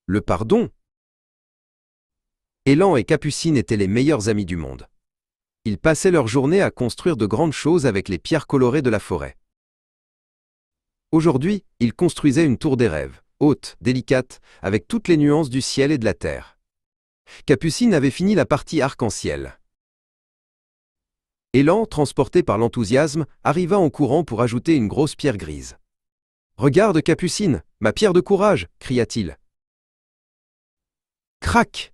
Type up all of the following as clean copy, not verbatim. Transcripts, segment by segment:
Le pardon? Élan et Capucine étaient les meilleurs amis du monde. Ils passaient leur journée à construire de grandes choses avec les pierres colorées de la forêt. Aujourd'hui, ils construisaient une tour des rêves, haute, délicate, avec toutes les nuances du ciel et de la terre. Capucine avait fini la partie arc-en-ciel. Élan, transporté par l'enthousiasme, arriva en courant pour ajouter une grosse pierre grise. « Regarde, Capucine, ma pierre de courage !» cria-t-il. Crac!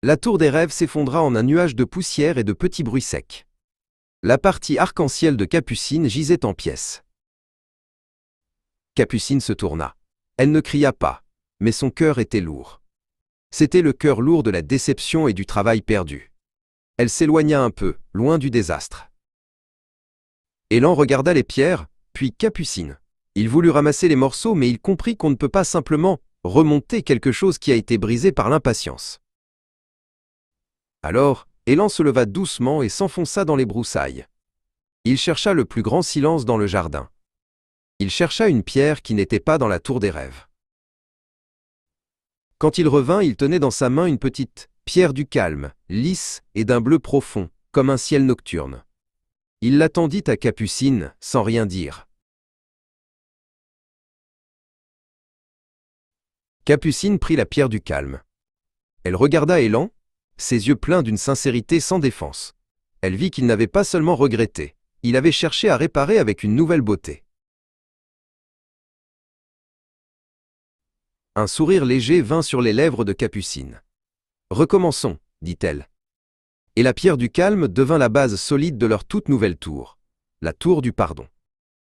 La tour des rêves s'effondra en un nuage de poussière et de petits bruits secs. La partie arc-en-ciel de Capucine gisait en pièces. Capucine se tourna. Elle ne cria pas, mais son cœur était lourd. C'était le cœur lourd de la déception et du travail perdu. Elle s'éloigna un peu, loin du désastre. Élan regarda les pierres, puis Capucine. Il voulut ramasser les morceaux, mais il comprit qu'on ne peut pas simplement remonter quelque chose qui a été brisé par l'impatience. Alors, Élan se leva doucement et s'enfonça dans les broussailles. Il chercha le plus grand silence dans le jardin. Il chercha une pierre qui n'était pas dans la tour des rêves. Quand il revint, il tenait dans sa main une petite pierre du calme, lisse et d'un bleu profond, comme un ciel nocturne. Il la tendit à Capucine, sans rien dire. Capucine prit la pierre du calme. Elle regarda Élan, ses yeux pleins d'une sincérité sans défense. Elle vit qu'il n'avait pas seulement regretté, il avait cherché à réparer avec une nouvelle beauté. Un sourire léger vint sur les lèvres de Capucine. « Recommençons, dit-elle. » Et la pierre du calme devint la base solide de leur toute nouvelle tour, la tour du pardon.